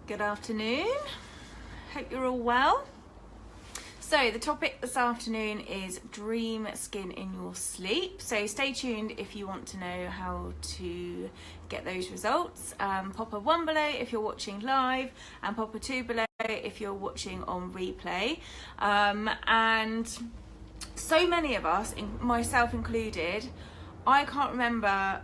Good afternoon. Hope you're all well. So the topic this afternoon is dream skin in your sleep. So stay tuned if you want to know how to get those results. Pop a 1 below if you're watching live, and pop a 2 below if you're watching on replay. And so many of us, myself included, I can't remember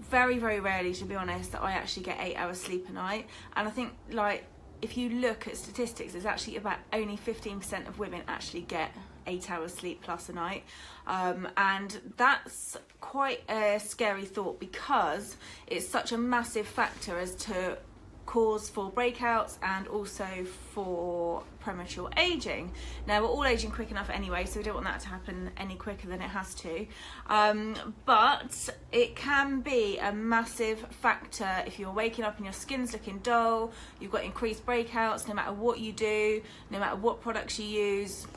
very rarely, to be honest, that I actually get 8 hours sleep a night. And I think, like, if you look at statistics, it's actually about only 15% of women actually get 8 hours sleep plus a night. And that's quite a scary thought, because it's such a massive factor as to cause for breakouts and also for premature aging. Now, we're all aging quick enough anyway, so we don't want that to happen any quicker than it has to. But it can be a massive factor if you're waking up and your skin's looking dull, you've got increased breakouts, no matter what you do, no matter what products you use.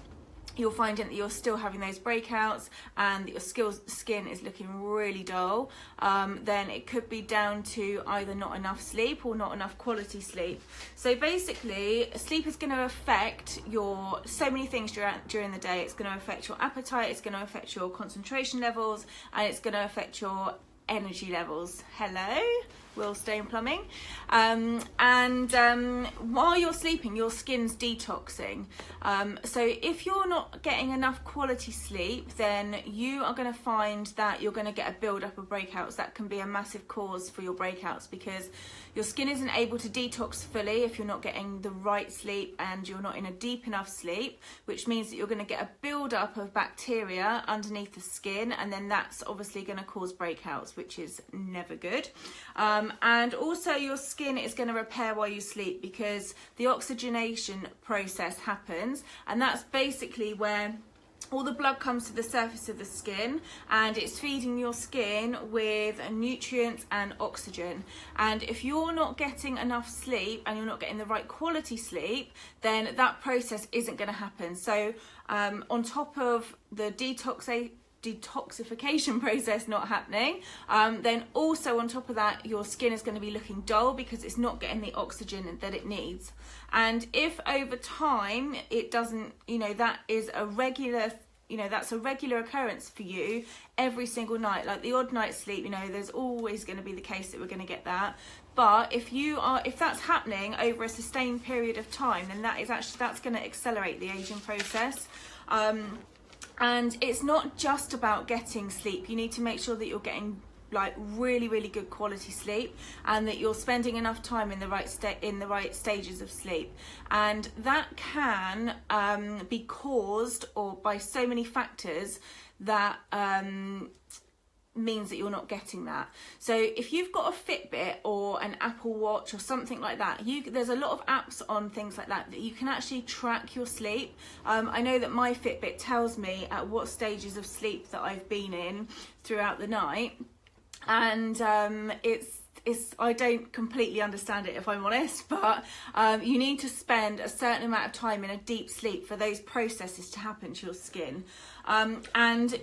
You're finding that you're still having those breakouts and that your skin is looking really dull, then it could be down to either not enough sleep or not enough quality sleep. So basically, sleep is going to affect so many things during the day. It's going to affect your appetite, it's going to affect your concentration levels, and it's going to affect your energy levels. Hello, Will Stone Plumbing. While you're sleeping, your skin's detoxing. So if you're not getting enough quality sleep, then you are going to find that you're going to get a build-up of breakouts. That can be a massive cause for your breakouts, because your skin isn't able to detox fully if you're not getting the right sleep and you're not in a deep enough sleep, which means that you're going to get a build-up of bacteria underneath the skin, and then that's obviously going to cause breakouts, which is never good. And also your skin is going to repair while you sleep, because the oxygenation process happens, and that's basically where all the blood comes to the surface of the skin, and it's feeding your skin with nutrients and oxygen. And if you're not getting enough sleep and you're not getting the right quality sleep, then that process isn't going to happen. So on top of the detoxification process not happening, then also on top of that, your skin is going to be looking dull because it's not getting the oxygen that it needs. And if over time it doesn't, that is a regular, that's a regular occurrence for you every single night, like the odd night's sleep, there's always going to be the case that we're going to get that. But if that's happening over a sustained period of time, then that's going to accelerate the aging process. And it's not just about getting sleep. You need to make sure that you're getting really good quality sleep, and that you're spending enough time in the right stages of sleep. And that can be caused by so many factors that means that you're not getting that. So if you've got a Fitbit or an Apple Watch or something like that, there's a lot of apps on things like that you can actually track your sleep. I know that my Fitbit tells me at what stages of sleep that I've been in throughout the night, and I don't completely understand it, if I'm honest, but you need to spend a certain amount of time in a deep sleep for those processes to happen to your skin. And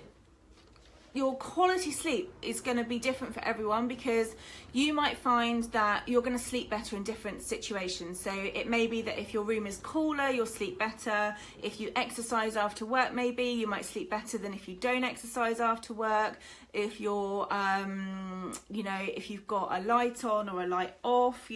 your quality sleep is going to be different for everyone, because you might find that you're going to sleep better in different situations. So it may be that if your room is cooler, you'll sleep better. If you exercise after work, maybe you might sleep better than if you don't exercise after work. If you're, if you've got a light on or a light off,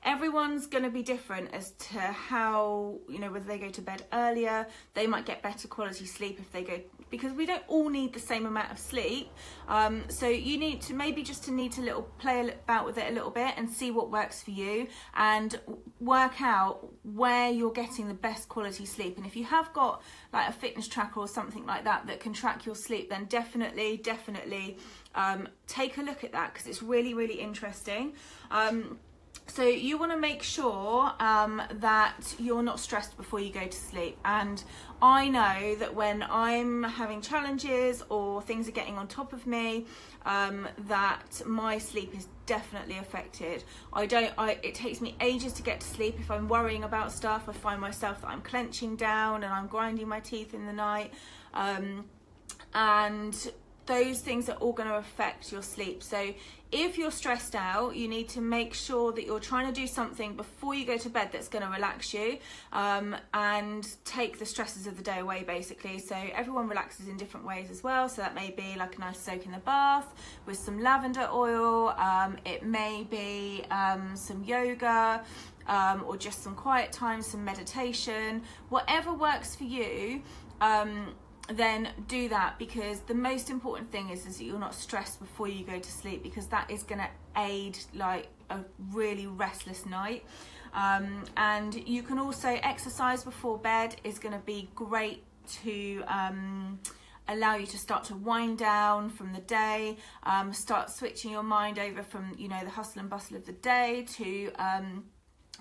everyone's going to be different as to how, whether they go to bed earlier, they might get better quality sleep if they go, because we don't all need the same amount of sleep. So you need to play about with it a little bit and see what works for you, and work out where you're getting the best quality sleep. And if you have got like a fitness tracker or something like that can track your sleep, then definitely take a look at that, because it's really interesting. So you want to make sure that you're not stressed before you go to sleep. And I know that when I'm having challenges or things are getting on top of me, that my sleep is definitely affected. It takes me ages to get to sleep. If I'm worrying about stuff, I find myself that I'm clenching down and I'm grinding my teeth in the night. And those things are all going to affect your sleep. So if you're stressed out, you need to make sure that you're trying to do something before you go to bed that's going to relax you, and take the stresses of the day away, basically. So everyone relaxes in different ways as well. So that may be like a nice soak in the bath with some lavender oil. It may be some yoga, or just some quiet time, some meditation, whatever works for you. Then do that, because the most important thing is that you're not stressed before you go to sleep, because that is going to aid like a really restless night. And you can also exercise before bed is going to be great to allow you to start to wind down from the day, start switching your mind over from, you know, the hustle and bustle of the day to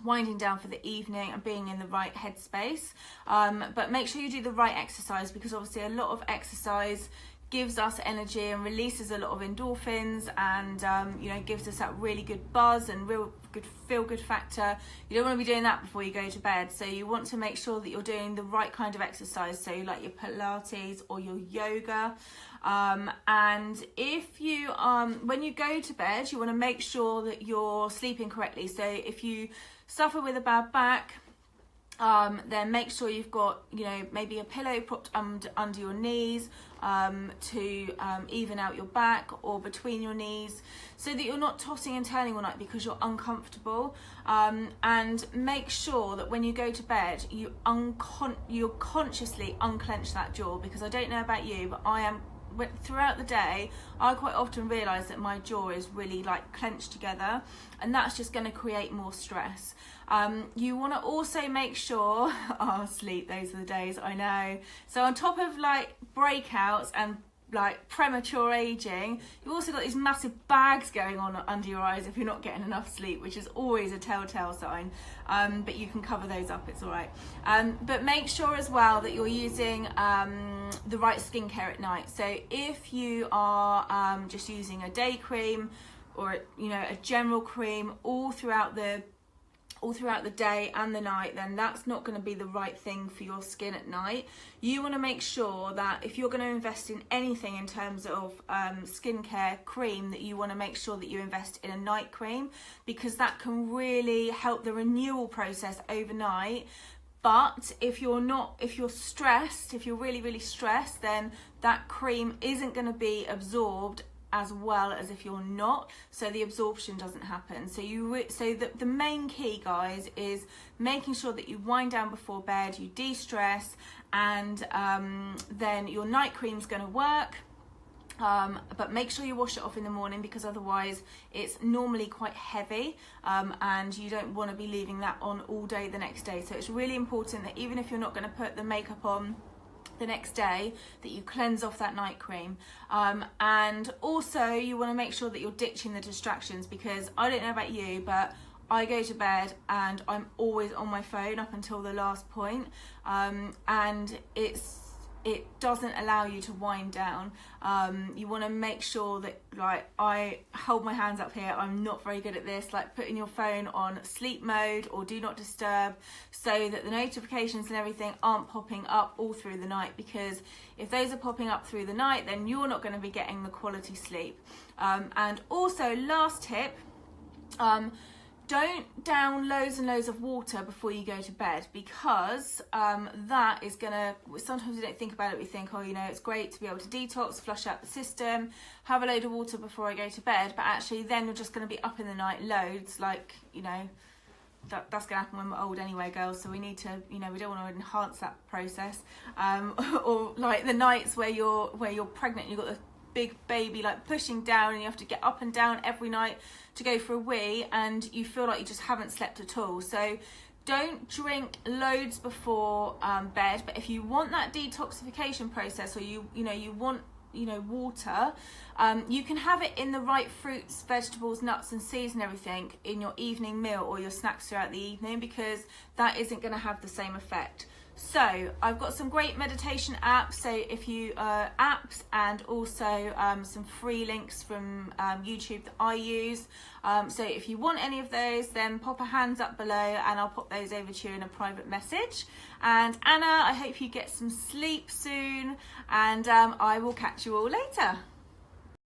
winding down for the evening and being in the right headspace. But make sure you do the right exercise, because obviously a lot of exercise gives us energy and releases a lot of endorphins, and you know, gives us that really good buzz and real good feel-good factor. You don't want to be doing that before you go to bed, so you want to make sure that you're doing the right kind of exercise, so like your Pilates or your yoga. And if you when you go to bed, you want to make sure that you're sleeping correctly. So if you suffer with a bad back, then make sure you've got, you know, maybe a pillow propped under your knees, to even out your back, or between your knees, so that you're not tossing and turning all night because you're uncomfortable. And make sure that when you go to bed, you consciously unclench that jaw, because I don't know about you, but throughout the day, I quite often realise that my jaw is really like clenched together, and that's just going to create more stress. You want to also make sure, sleep, those are the days, I know. So on top of like breakouts and like premature aging, you've also got these massive bags going on under your eyes if you're not getting enough sleep, which is always a telltale sign. But you can cover those up, it's all right. But make sure as well that you're using the right skincare at night. So if you are just using a day cream, or, you know, a general cream all throughout the day and the night, then that's not going to be the right thing for your skin at night. You want to make sure that if you're going to invest in anything in terms of skincare cream, that you want to make sure that you invest in a night cream, because that can really help the renewal process overnight. But if you're stressed, if you're really, really stressed, then that cream isn't going to be absorbed as well as if you're not, so the absorption doesn't happen. So the main key, guys, is making sure that you wind down before bed, you de-stress, and then your night cream's going to work. But make sure you wash it off in the morning, because otherwise it's normally quite heavy, and you don't want to be leaving that on all day the next day. So it's really important that even if you're not going to put the makeup on the next day, that you cleanse off that night cream. And also you want to make sure that you're ditching the distractions, because I don't know about you, but I go to bed and I'm always on my phone up until the last point, and it doesn't allow you to wind down. You want to make sure that, like, I hold my hands up here, I'm not very good at this, like putting your phone on sleep mode or do not disturb, so that the notifications and everything aren't popping up all through the night, because if those are popping up through the night, then you're not going to be getting the quality sleep. And also, last tip, don't down loads and loads of water before you go to bed, because that is gonna, sometimes we don't think about it, we think, oh, you know, it's great to be able to detox, flush out the system, have a load of water before I go to bed, but actually then you're just gonna be up in the night loads, like, you know, that's gonna happen when we're old anyway, girls, so we need to, you know, we don't want to enhance that process. Or like the nights where you're pregnant, you've got the big baby like pushing down, and you have to get up and down every night to go for a wee, and you feel like you just haven't slept at all. So don't drink loads before bed, but if you want that detoxification process, or you want water, you can have it in the right fruits, vegetables, nuts and seeds and everything in your evening meal or your snacks throughout the evening, because that isn't going to have the same effect. So I've got some great meditation apps, so if you apps, and also some free links from YouTube that I use. So if you want any of those, then pop a hands up below and I'll pop those over to you in a private message. And Anna, I hope you get some sleep soon, and I will catch you all later.